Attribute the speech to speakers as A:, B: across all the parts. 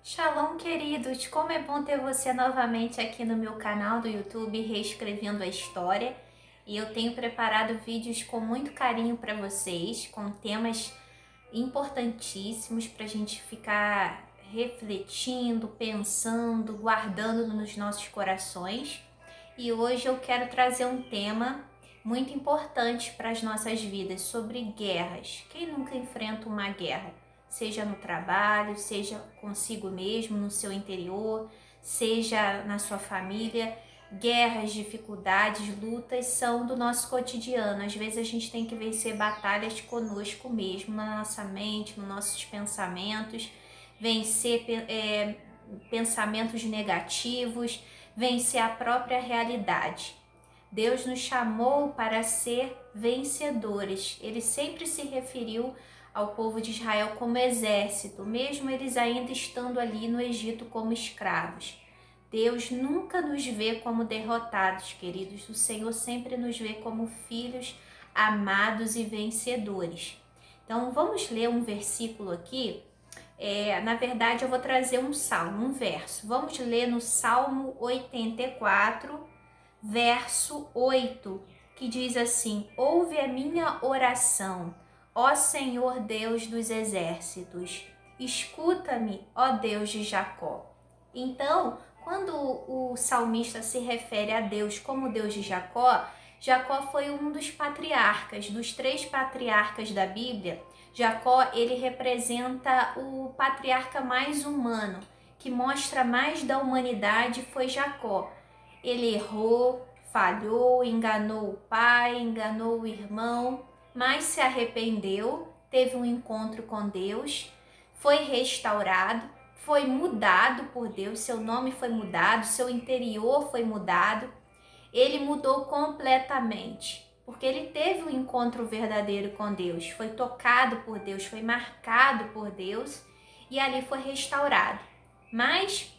A: Shalom, queridos! Como é bom ter você novamente aqui no meu canal do YouTube, Reescrevendo a História. E eu tenho preparado vídeos com muito carinho para vocês, com temas importantíssimos para a gente ficar refletindo, pensando, guardando nos nossos corações. E hoje eu quero trazer um tema muito importante para as nossas vidas, sobre guerras. Quem nunca enfrenta uma guerra? Seja no trabalho, seja consigo mesmo, no seu interior, seja na sua família. Guerras, dificuldades, lutas são do nosso cotidiano. Às vezes a gente tem que vencer batalhas conosco mesmo, na nossa mente, nos nossos pensamentos, vencer pensamentos negativos, vencer a própria realidade. Deus nos chamou para ser vencedores. Ele sempre se referiu ao povo de Israel como exército, mesmo eles ainda estando ali no Egito como escravos. Deus nunca nos vê como derrotados, queridos. O Senhor sempre nos vê como filhos amados e vencedores. Então, vamos ler um versículo aqui. Na verdade, eu vou trazer um salmo, um verso. Vamos ler no Salmo 84, verso 8, que diz assim: ouve a minha oração, ó Senhor Deus dos exércitos, escuta-me, ó Deus de Jacó. Então, quando o salmista se refere a Deus como Deus de Jacó, Jacó foi um dos patriarcas, dos 3 patriarcas da Bíblia. Jacó, ele representa o patriarca mais humano, que mostra mais da humanidade, foi Jacó. Ele errou, falhou, enganou o pai, enganou o irmão, mas se arrependeu, teve um encontro com Deus, foi restaurado, foi mudado por Deus, seu nome foi mudado, seu interior foi mudado. Ele mudou completamente, porque ele teve um encontro verdadeiro com Deus, foi tocado por Deus, foi marcado por Deus e ali foi restaurado. Mas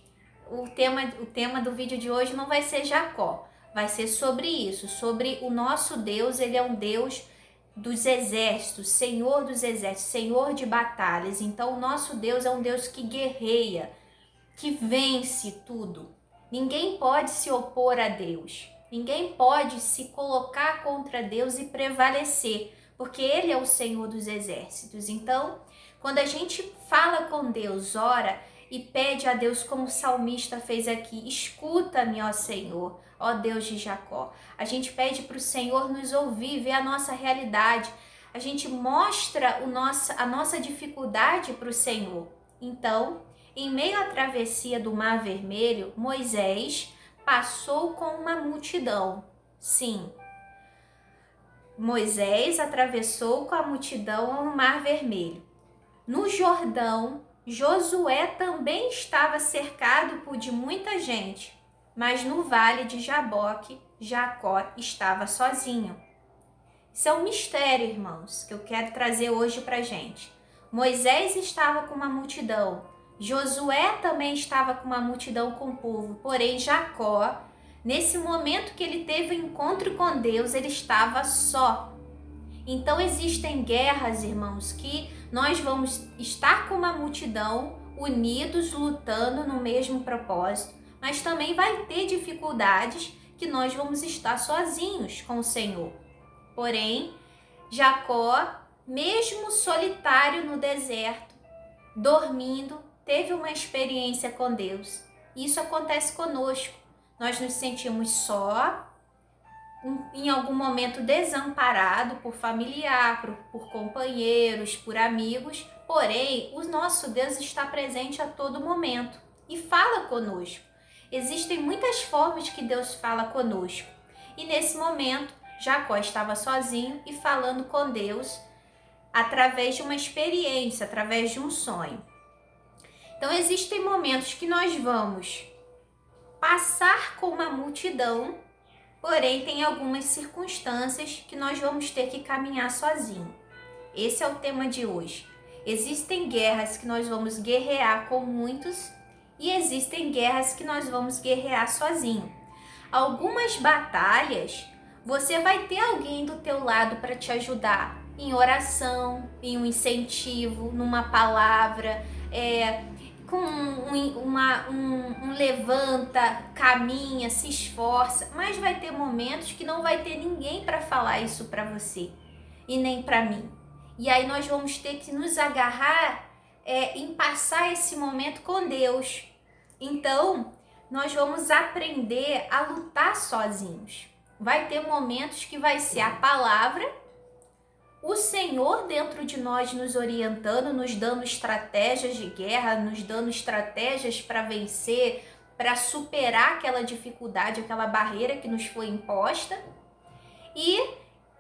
A: o tema do vídeo de hoje não vai ser Jacó, vai ser sobre isso, sobre o nosso Deus. Ele é um Deus dos exércitos, Senhor dos exércitos, Senhor de batalhas. Então o nosso Deus é um Deus que guerreia, que vence tudo. Ninguém pode se opor a Deus, ninguém pode se colocar contra Deus e prevalecer, porque Ele é o Senhor dos exércitos. Então, quando a gente fala com Deus, ora e pede a Deus, como o salmista fez aqui: escuta-me, ó Senhor, ó Deus de Jacó. A gente pede para o Senhor nos ouvir, ver a nossa realidade. A gente mostra a nossa dificuldade para o Senhor. Então, em meio à travessia do Mar Vermelho, Moisés passou com uma multidão. Sim, Moisés atravessou com a multidão o Mar Vermelho. No Jordão, Josué também estava cercado de muita gente, mas no vale de Jaboque, Jacó estava sozinho. Isso é um mistério, irmãos, que eu quero trazer hoje para a gente. Moisés estava com uma multidão, Josué também estava com uma multidão com o povo, porém Jacó, nesse momento que ele teve o encontro com Deus, ele estava só. Então existem guerras, irmãos, que nós vamos estar com uma multidão, unidos, lutando no mesmo propósito, mas também vai ter dificuldades que nós vamos estar sozinhos com o Senhor. Porém, Jacó, mesmo solitário no deserto, dormindo, teve uma experiência com Deus. Isso acontece conosco. Nós nos sentimos só, em algum momento desamparado por familiar, por companheiros, por amigos. Porém, o nosso Deus está presente a todo momento e fala conosco. Existem muitas formas que Deus fala conosco. E nesse momento, Jacó estava sozinho e falando com Deus através de uma experiência, através de um sonho. Então, existem momentos que nós vamos passar com uma multidão, porém tem algumas circunstâncias que nós vamos ter que caminhar sozinho. Esse é o tema de hoje. Existem guerras que nós vamos guerrear com muitos e existem guerras que nós vamos guerrear sozinho. Algumas batalhas você vai ter alguém do teu lado para te ajudar, em oração, em um incentivo, numa palavra, com um levanta, caminha, se esforça, mas vai ter momentos que não vai ter ninguém para falar isso para você e nem para mim. E aí nós vamos ter que nos agarrar em passar esse momento com Deus. Então, nós vamos aprender a lutar sozinhos. Vai ter momentos que vai ser a palavra, o Senhor dentro de nós nos orientando, nos dando estratégias de guerra, nos dando estratégias para vencer, para superar aquela dificuldade, aquela barreira que nos foi imposta e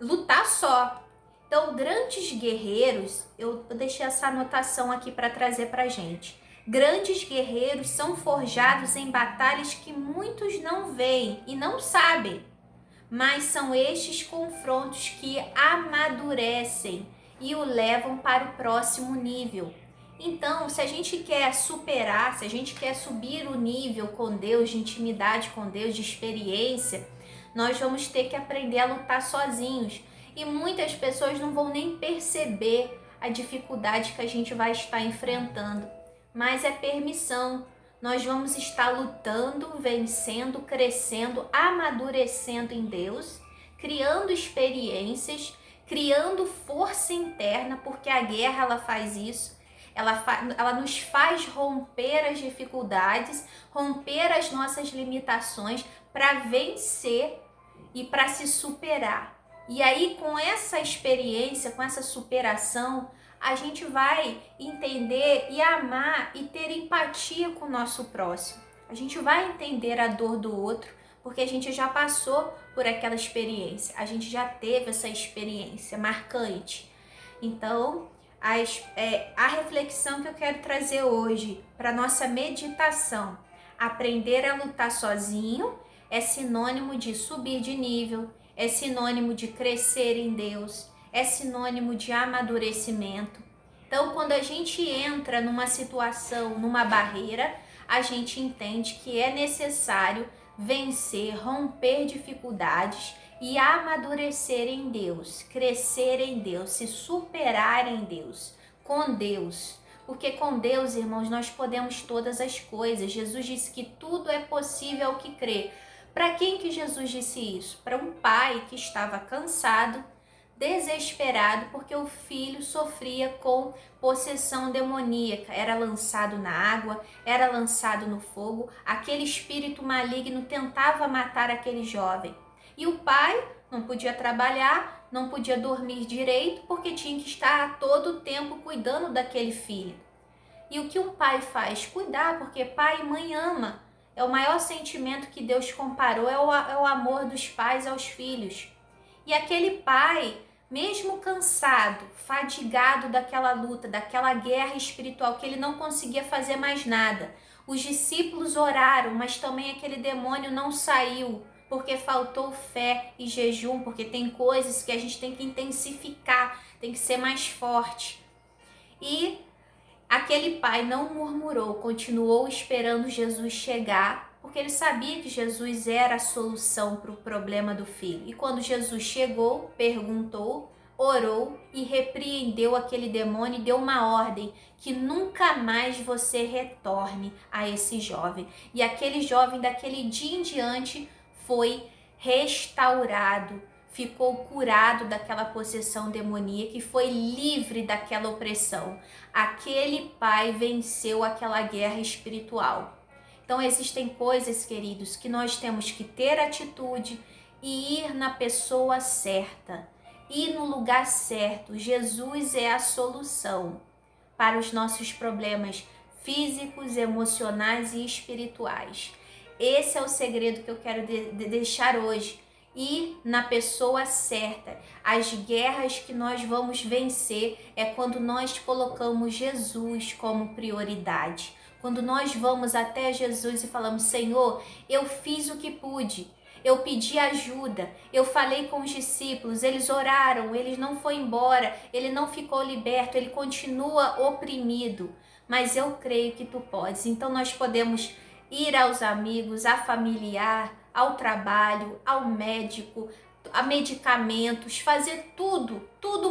A: lutar só. Então, grandes guerreiros, eu deixei essa anotação aqui para trazer para gente. Grandes guerreiros são forjados em batalhas que muitos não veem e não sabem, mas são estes confrontos que amadurecem e o levam para o próximo nível. Então, se a gente quer superar, se a gente quer subir o nível com Deus, de intimidade com Deus, de experiência, nós vamos ter que aprender a lutar sozinhos. E muitas pessoas não vão nem perceber a dificuldade que a gente vai estar enfrentando. Mas é permissão. Nós vamos estar lutando, vencendo, crescendo, amadurecendo em Deus, criando experiências, criando força interna, porque a guerra ela faz isso. Ela nos faz romper as dificuldades, romper as nossas limitações para vencer e para se superar. E aí, com essa experiência, com essa superação, a gente vai entender e amar e ter empatia com o nosso próximo. A gente vai entender a dor do outro, porque a gente já passou por aquela experiência, a gente já teve essa experiência marcante. Então, a reflexão que eu quero trazer hoje para nossa meditação: aprender a lutar sozinho é sinônimo de subir de nível, é sinônimo de crescer em Deus, é sinônimo de amadurecimento. Então, quando a gente entra numa situação, numa barreira, a gente entende que é necessário vencer, romper dificuldades e amadurecer em Deus, crescer em Deus, se superar em Deus, com Deus. Porque com Deus, irmãos, nós podemos todas as coisas. Jesus disse que tudo é possível ao que crê. Para quem que Jesus disse isso? Para um pai que estava cansado, desesperado, porque o filho sofria com possessão demoníaca, era lançado na água, era lançado no fogo, aquele espírito maligno tentava matar aquele jovem. E o pai não podia trabalhar, não podia dormir direito, porque tinha que estar a todo tempo cuidando daquele filho. E o que um pai faz? Cuidar, porque pai e mãe ama. É o maior sentimento que Deus comparou, é o amor dos pais aos filhos. E aquele pai, mesmo cansado, fadigado daquela luta, daquela guerra espiritual, que ele não conseguia fazer mais nada. Os discípulos oraram, mas também aquele demônio não saiu, porque faltou fé e jejum, porque tem coisas que a gente tem que intensificar, tem que ser mais forte. E aquele pai não murmurou, continuou esperando Jesus chegar, porque ele sabia que Jesus era a solução para o problema do filho. E quando Jesus chegou, perguntou, orou e repreendeu aquele demônio e deu uma ordem: que nunca mais você retorne a esse jovem. E aquele jovem, daquele dia em diante, foi restaurado, ficou curado daquela possessão demoníaca e foi livre daquela opressão. Aquele pai venceu aquela guerra espiritual. Então existem coisas, queridos, que nós temos que ter atitude e ir na pessoa certa, ir no lugar certo. Jesus é a solução para os nossos problemas físicos, emocionais e espirituais. Esse é o segredo que eu quero deixar hoje. Ir na pessoa certa. As guerras que nós vamos vencer é quando nós colocamos Jesus como prioridade. Quando nós vamos até Jesus e falamos: Senhor, eu fiz o que pude, eu pedi ajuda, eu falei com os discípulos, eles oraram, ele não foi embora, ele não ficou liberto, ele continua oprimido, mas eu creio que tu podes. Então nós podemos ir aos amigos, a familiar, ao trabalho, ao médico, a medicamentos, fazer tudo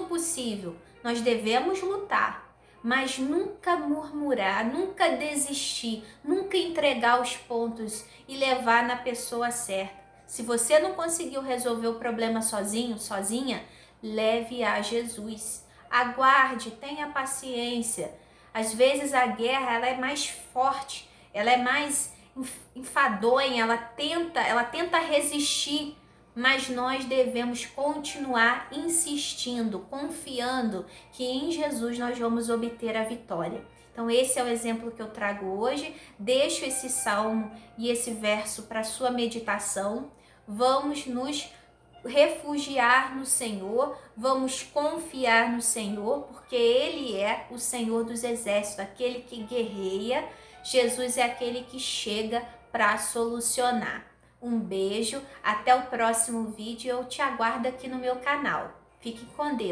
A: possível. Nós devemos lutar, mas nunca murmurar, nunca desistir, nunca entregar os pontos e levar na pessoa certa. Se você não conseguiu resolver o problema sozinho, sozinha, leve a Jesus. Aguarde, tenha paciência. Às vezes a guerra ela é mais forte, ela é mais enfadonha, ela tenta resistir, mas nós devemos continuar insistindo, confiando que em Jesus nós vamos obter a vitória. Então esse é o exemplo que eu trago hoje. Deixo esse salmo e esse verso para sua meditação. Vamos nos refugiar no Senhor, vamos confiar no Senhor, porque Ele é o Senhor dos exércitos, aquele que guerreia. Jesus é aquele que chega para solucionar. Um beijo, até o próximo vídeo, eu te aguardo aqui no meu canal. Fique com Deus.